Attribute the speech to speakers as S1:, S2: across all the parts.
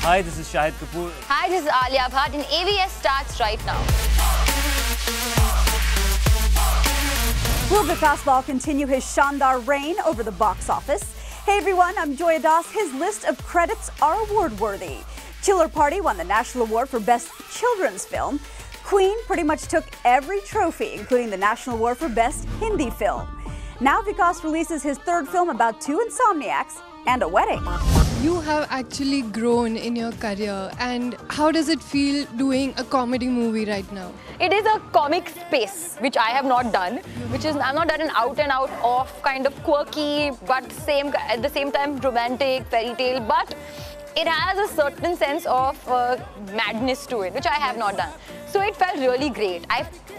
S1: Hi, this is Shahid Kapoor.
S2: Hi, this is Alia Bhatt and AVS starts right now.
S3: Will Vikas Lal continue his Shandar reign over the box office? Hey everyone, I'm Joya Das. His list of credits are award-worthy. Chiller Party won the National Award for Best Children's Film. Queen pretty much took every trophy, including the National Award for Best Hindi Film. Now Vikas releases his third film about two insomniacs and a wedding.
S4: You have actually grown in your career, and how does it feel doing a comedy movie right now?
S2: It is a comic space, which I have not done, which is, I've not done an out and out off kind of quirky, but at the same time romantic fairy tale, but it has a certain sense of madness to it, which I have not done. So it felt really great.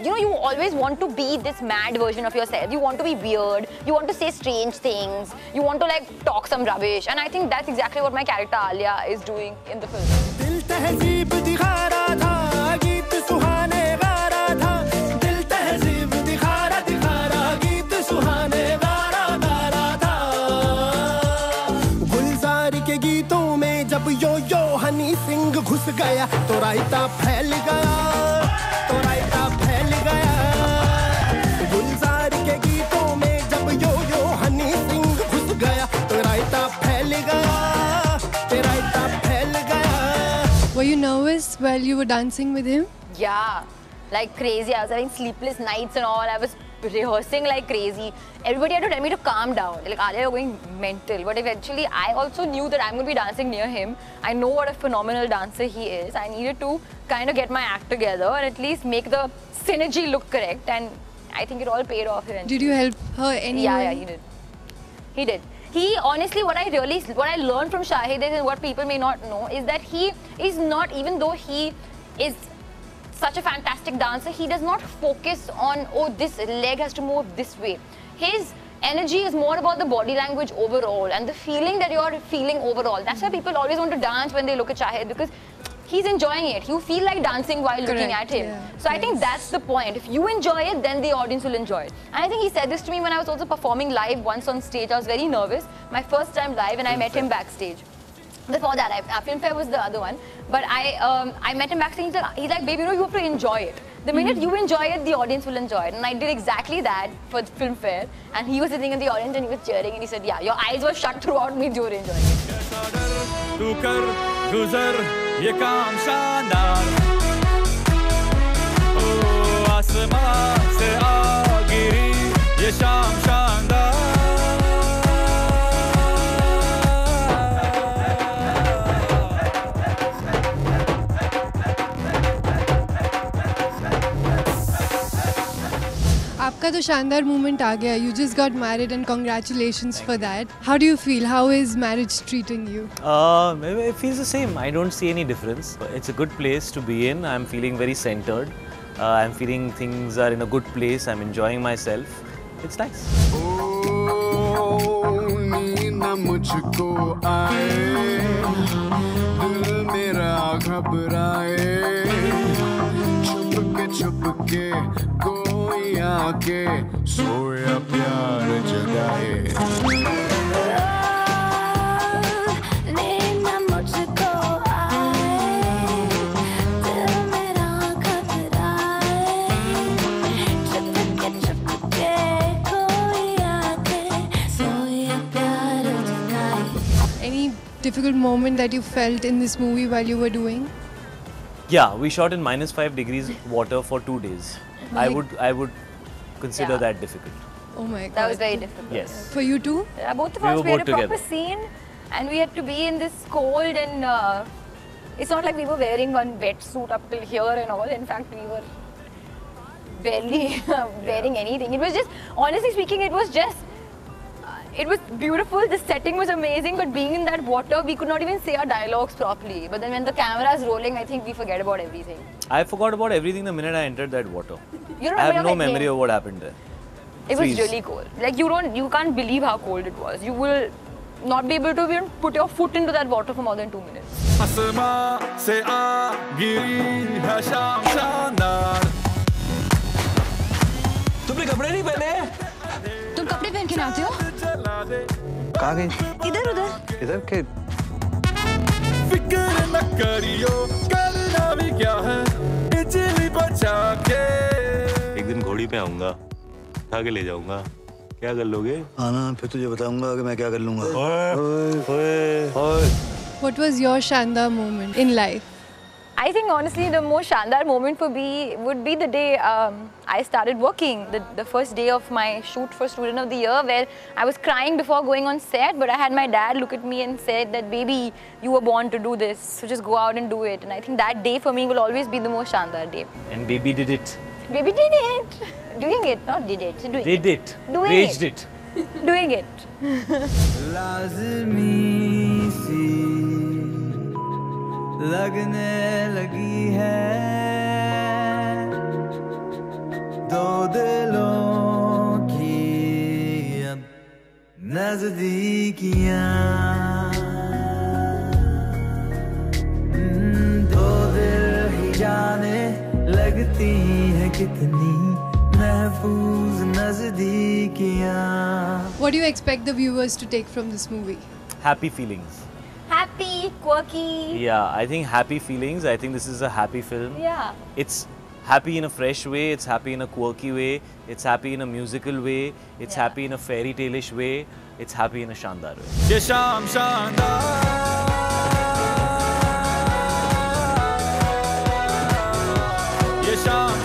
S2: You always want to be this mad version of yourself. You want to be weird. You want to say strange things. You want to like talk some rubbish. And I think that's exactly what my character Alia is doing in the film.
S5: जब यो यो हनी सिंह घुस गया तो रायता फैल गया गुलजार के गीतों में जब यो यो हनी सिंह घुस गया तो रायता फैल गया
S4: Were you nervous while you were dancing with him?
S2: Yeah, like crazy. I was having sleepless nights and all. I was rehearsing like crazy. Everybody had to tell me to calm down. Like, Alia, you're going mental. But eventually, I also knew that I'm going to be dancing near him. I know what a phenomenal dancer he is. I needed to kind of get my act together and at least make the synergy look correct. And I think it all paid off eventually.
S4: Did you help her anyway?
S2: Yeah, he did. He did. He honestly, what I learned from Shahid is, and what people may not know, is that he is not, even though he is such a fantastic dancer, he does not focus on, oh, this leg has to move this way. His energy is more about the body language overall and the feeling that you're feeling overall. That's why people always want to dance when they look at Shahid, because he's enjoying it. You feel like dancing while looking at him.
S4: Yeah.
S2: So I think that's the point. If you enjoy it, then the audience will enjoy it. And I think he said this to me when I was also performing live once on stage. I was very nervous. My first time live, and I met him backstage. Before that, Filmfare was the other one. But I met him backstage. He's like, babe, you have to enjoy it. The minute you enjoy it, the audience will enjoy it. And I did exactly that for Filmfare. And he was sitting in the audience and he was cheering. And he said, yeah, your eyes were shut throughout me. You were enjoying it.
S4: आपका तो शानदार moment आ गया. You just got married and congratulations for that. How do you feel? How is marriage treating you?
S1: It feels the same. I don't see any difference. It's a good place to be in. I'm feeling very centered. I'm feeling things are in a good place. I'm enjoying myself. It's nice. मुझको आए दिल मेरा घबराए छुप के कोई आके सोया प्यार जगाए
S4: Difficult moment that you felt in this movie while you were doing?
S1: Yeah, we shot in -5 degrees water for 2 days. I would consider that difficult.
S4: Oh my God.
S2: That was very difficult.
S1: Yes.
S4: For you too?
S2: Yeah, both of us, we had a proper scene and we had to be in this cold and it's not like we were wearing one wetsuit up till here and all. In fact, we were barely wearing anything. It was just, honestly speaking, it was just it was beautiful, the setting was amazing, but being in that water, we could not even say our dialogues properly. But then when the camera is rolling, I think we forget about everything.
S1: I forgot about everything the minute I entered that water. I have no memory of what happened there.
S2: It was really cold. Like you can't believe how cold it was. You will not be able to even put your foot into that water for more than 2 minutes.
S6: तुमने कपड़े नहीं पहने?
S7: तुम कपड़े पहन के नाचते हो?
S6: कहाँ गई?
S7: इधर उधर।
S6: इधर के?
S5: फिक्र न
S8: पे आऊंगा, उठा के ले जाऊंगा, क्या कर लोगे?
S9: आना, फिर तुझे बताऊंगा कि मैं क्या कर लूंगा।
S4: What was your Shandar moment in life?
S2: I think honestly the most Shandar moment for me would be the day I started working, the first day of my shoot for Student of the Year, where I was crying before going on set, but I had my dad look at me and said that, baby, you were born to do this, so just go out and do it. And I think that day for me will always be the most Shandar day.
S1: And baby did it.
S2: Baby did it. Doing it, not did it. Doing
S1: Did it.
S2: Doing
S1: Raged
S2: it.
S1: it.
S2: Doing it.
S10: लगने लगी है दो दिलों की अब नजदीकियां दो दिल ही जाने लगती है कितनी महफूज नजदीकियां.
S4: What do you expect the viewers to take from this movie?
S1: Happy feelings.
S2: Happy, quirky.
S1: Yeah, I think happy feelings. I think this is a happy film.
S2: Yeah.
S1: It's happy in a fresh way, it's happy in a quirky way, it's happy in a musical way, it's happy in a fairy tale-ish way, it's happy in a Shandar way.
S10: ये शाम शानदार, ये शाम